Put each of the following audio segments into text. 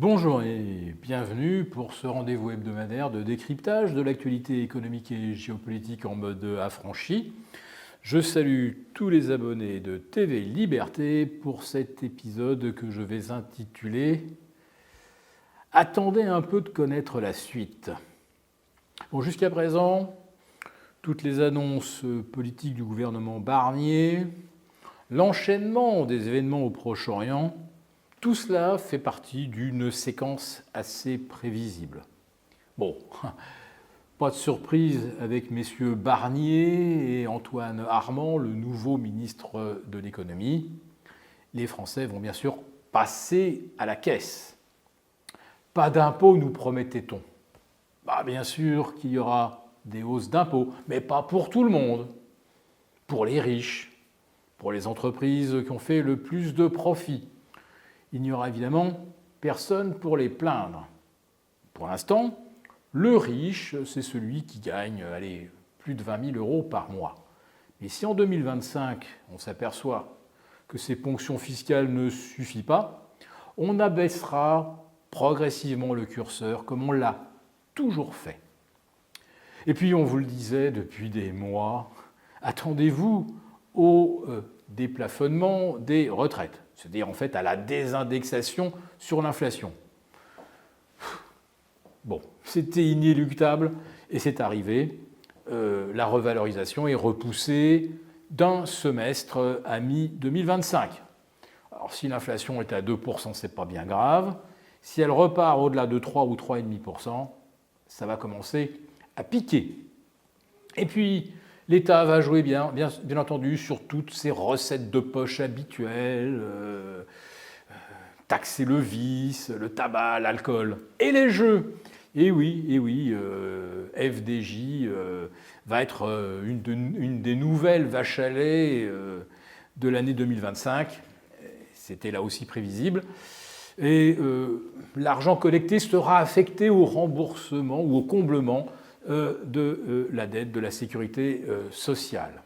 Bonjour et bienvenue pour ce rendez-vous hebdomadaire de décryptage de l'actualité économique et géopolitique en mode affranchi. Je salue tous les abonnés de TV Liberté pour cet épisode que je vais intituler « Attendez un peu de connaître la suite ». Bon, jusqu'à présent, toutes les annonces politiques du gouvernement Barnier, l'enchaînement des événements au Proche-Orient, tout cela fait partie d'une séquence assez prévisible. Bon, pas de surprise avec messieurs Barnier et Antoine Armand, le nouveau ministre de l'économie. Les Français vont bien sûr passer à la caisse. Pas d'impôts, nous promettait-on. Bien sûr qu'il y aura des hausses d'impôts, mais pas pour tout le monde. Pour les riches, pour les entreprises qui ont fait le plus de profits. Il n'y aura évidemment personne pour les plaindre. Pour l'instant, le riche, c'est celui qui gagne plus de 20 000 euros par mois. Mais si en 2025, on s'aperçoit que ces ponctions fiscales ne suffisent pas, on abaissera progressivement le curseur comme on l'a toujours fait. Et puis, on vous le disait depuis des mois, attendez-vous au déplafonnement des retraites. C'est-à-dire en fait à la désindexation sur l'inflation. Bon, c'était inéluctable et c'est arrivé. La revalorisation est repoussée d'un semestre à mi-2025. Alors si l'inflation est à 2%, c'est pas bien grave. Si elle repart au-delà de 3 ou 3,5%, ça va commencer à piquer. Et puis, l'État va jouer bien entendu sur toutes ses recettes de poche habituelles, taxer le vice, le tabac, l'alcool et les jeux. Et oui, FDJ va être une des nouvelles vaches à lait de l'année 2025. C'était là aussi prévisible. Et l'argent collecté sera affecté au remboursement ou au comblement de la dette de la sécurité sociale.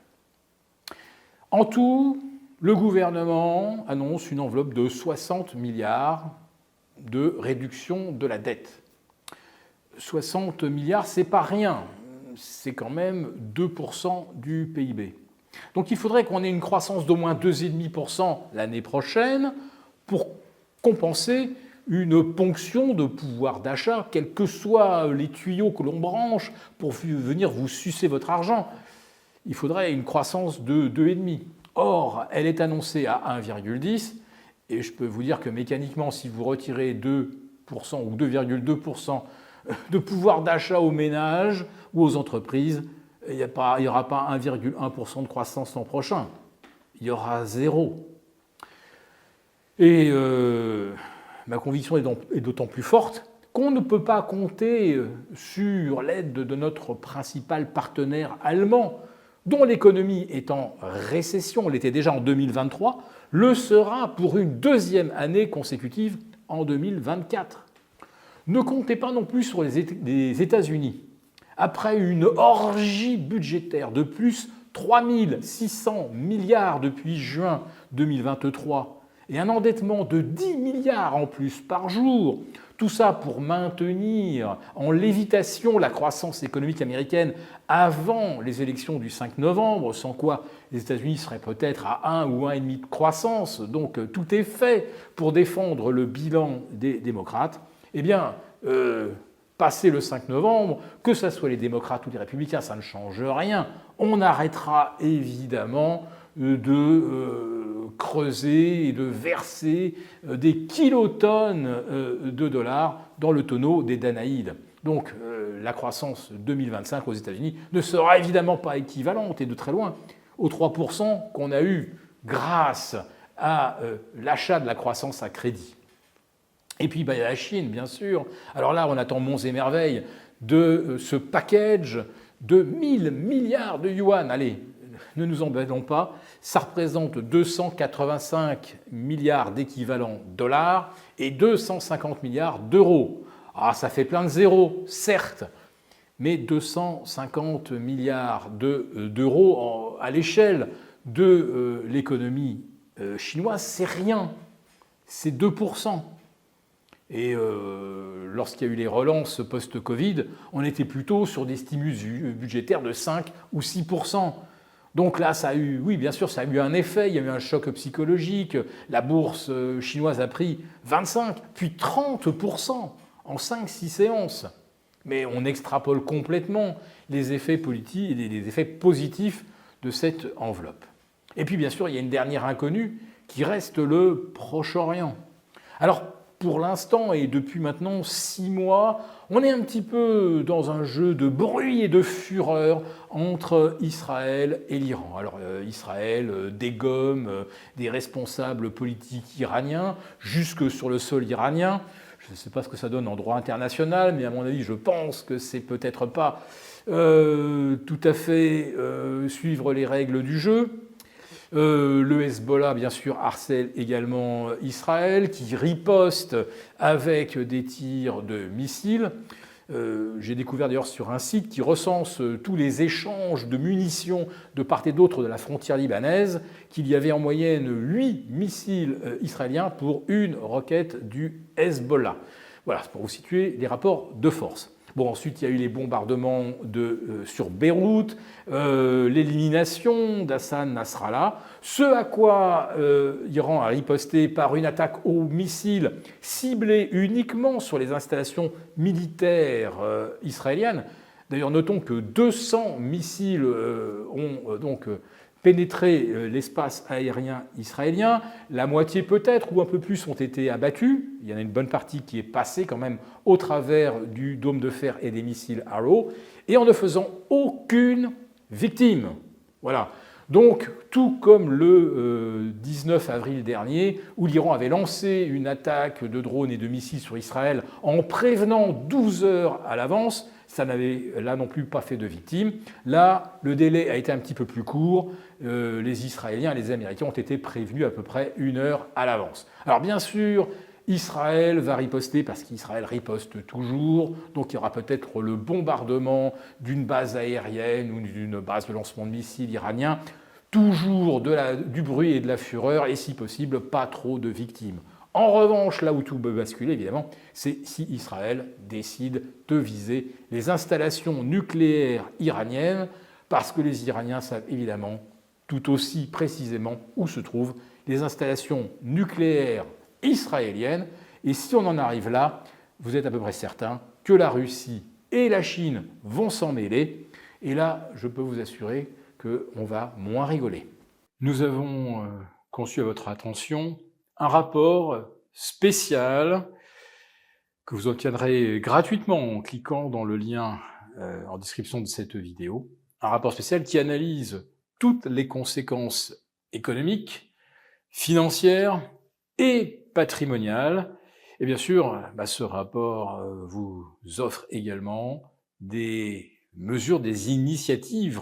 En tout, le gouvernement annonce une enveloppe de 60 milliards de réduction de la dette. 60 milliards, c'est pas rien, c'est quand même 2% du PIB. Donc il faudrait qu'on ait une croissance d'au moins 2,5% l'année prochaine pour compenser une ponction de pouvoir d'achat, quels que soient les tuyaux que l'on branche pour venir vous sucer votre argent. Il faudrait une croissance de 2,5. Or, elle est annoncée à 1,10 et je peux vous dire que mécaniquement, si vous retirez 2% ou 2,2% de pouvoir d'achat aux ménages ou aux entreprises, il n'y aura pas 1,1% de croissance l'an prochain. Il y aura zéro. Et ma conviction est d'autant plus forte qu'on ne peut pas compter sur l'aide de notre principal partenaire allemand, dont l'économie est en récession, elle était déjà en 2023, le sera pour une deuxième année consécutive en 2024. Ne comptez pas non plus sur les États-Unis. Après une orgie budgétaire de plus 3 600 milliards depuis juin 2023, et un endettement de 10 milliards en plus par jour, tout ça pour maintenir en lévitation la croissance économique américaine avant les élections du 5 novembre, sans quoi les États-Unis seraient peut-être à 1 ou 1,5 de croissance, donc tout est fait pour défendre le bilan des démocrates. Eh bien, passé le 5 novembre, que ce soit les démocrates ou les républicains, ça ne change rien. On arrêtera évidemment de creuser et de verser des kilotonnes de dollars dans le tonneau des Danaïdes. Donc la croissance 2025 aux États-Unis ne sera évidemment pas équivalente, et de très loin, aux 3% qu'on a eu grâce à l'achat de la croissance à crédit. Et puis la Chine, bien sûr. Alors là, on attend monts et merveilles de ce package de 1000 milliards de yuan. Allez, ne nous embêtons pas, ça représente 285 milliards d'équivalents dollars et 250 milliards d'euros. Ah, ça fait plein de zéros, certes, mais 250 milliards d'euros à l'échelle de l'économie chinoise, c'est rien, c'est 2%. Et lorsqu'il y a eu les relances post-Covid, on était plutôt sur des stimulus budgétaires de 5 ou 6%. Donc là, ça a eu, oui, bien sûr, ça a eu un effet, il y a eu un choc psychologique. La bourse chinoise a pris 25, puis 30% en 5-6 séances. Mais on extrapole complètement les effets politiques et les effets positifs de cette enveloppe. Et puis, bien sûr, il y a une dernière inconnue qui reste le Proche-Orient. Alors, pour l'instant, et depuis maintenant 6 mois, on est un petit peu dans un jeu de bruit et de fureur entre Israël et l'Iran. Alors Israël dégomme des responsables politiques iraniens jusque sur le sol iranien. Je ne sais pas ce que ça donne en droit international, mais à mon avis, je pense que c'est peut-être pas tout à fait suivre les règles du jeu. Le Hezbollah, bien sûr, harcèle également Israël, qui riposte avec des tirs de missiles. J'ai découvert d'ailleurs sur un site qui recense tous les échanges de munitions de part et d'autre de la frontière libanaise, qu'il y avait en moyenne 8 missiles israéliens pour une roquette du Hezbollah. Voilà, c'est pour vous situer les rapports de force. Bon, ensuite, il y a eu les bombardements sur Beyrouth, l'élimination d'Hassan Nasrallah, ce à quoi l'Iran a riposté par une attaque aux missiles ciblée uniquement sur les installations militaires israéliennes. D'ailleurs, notons que 200 missiles ont donc pénétré l'espace aérien israélien. La moitié peut-être, ou un peu plus, ont été abattus. Il y en a une bonne partie qui est passée quand même au travers du dôme de fer et des missiles Arrow, et en ne faisant aucune victime. Voilà. Donc, tout comme le 19 avril dernier, où l'Iran avait lancé une attaque de drones et de missiles sur Israël en prévenant 12 heures à l'avance, ça n'avait là non plus pas fait de victimes. Là, le délai a été un petit peu plus court. Les Israéliens et les Américains ont été prévenus à peu près 1 heure à l'avance. Alors bien sûr, Israël va riposter parce qu'Israël riposte toujours. Donc il y aura peut-être le bombardement d'une base aérienne ou d'une base de lancement de missiles iranien. Toujours du bruit et de la fureur et si possible, pas trop de victimes. En revanche, là où tout peut basculer, évidemment, c'est si Israël décide de viser les installations nucléaires iraniennes, parce que les Iraniens savent évidemment tout aussi précisément où se trouvent les installations nucléaires israéliennes. Et si on en arrive là, vous êtes à peu près certain que la Russie et la Chine vont s'en mêler. Et là, je peux vous assurer qu'on va moins rigoler. Nous avons conçu à votre attention un rapport spécial que vous obtiendrez gratuitement en cliquant dans le lien en description de cette vidéo. Un rapport spécial qui analyse toutes les conséquences économiques, financières et patrimoniales. Et bien sûr, ce rapport vous offre également des mesures, des initiatives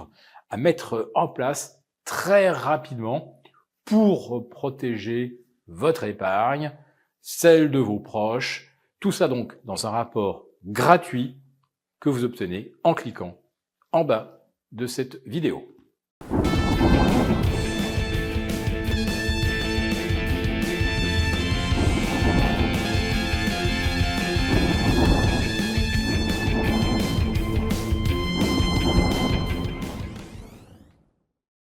à mettre en place très rapidement pour protéger votre épargne, celle de vos proches, tout ça donc dans un rapport gratuit que vous obtenez en cliquant en bas de cette vidéo.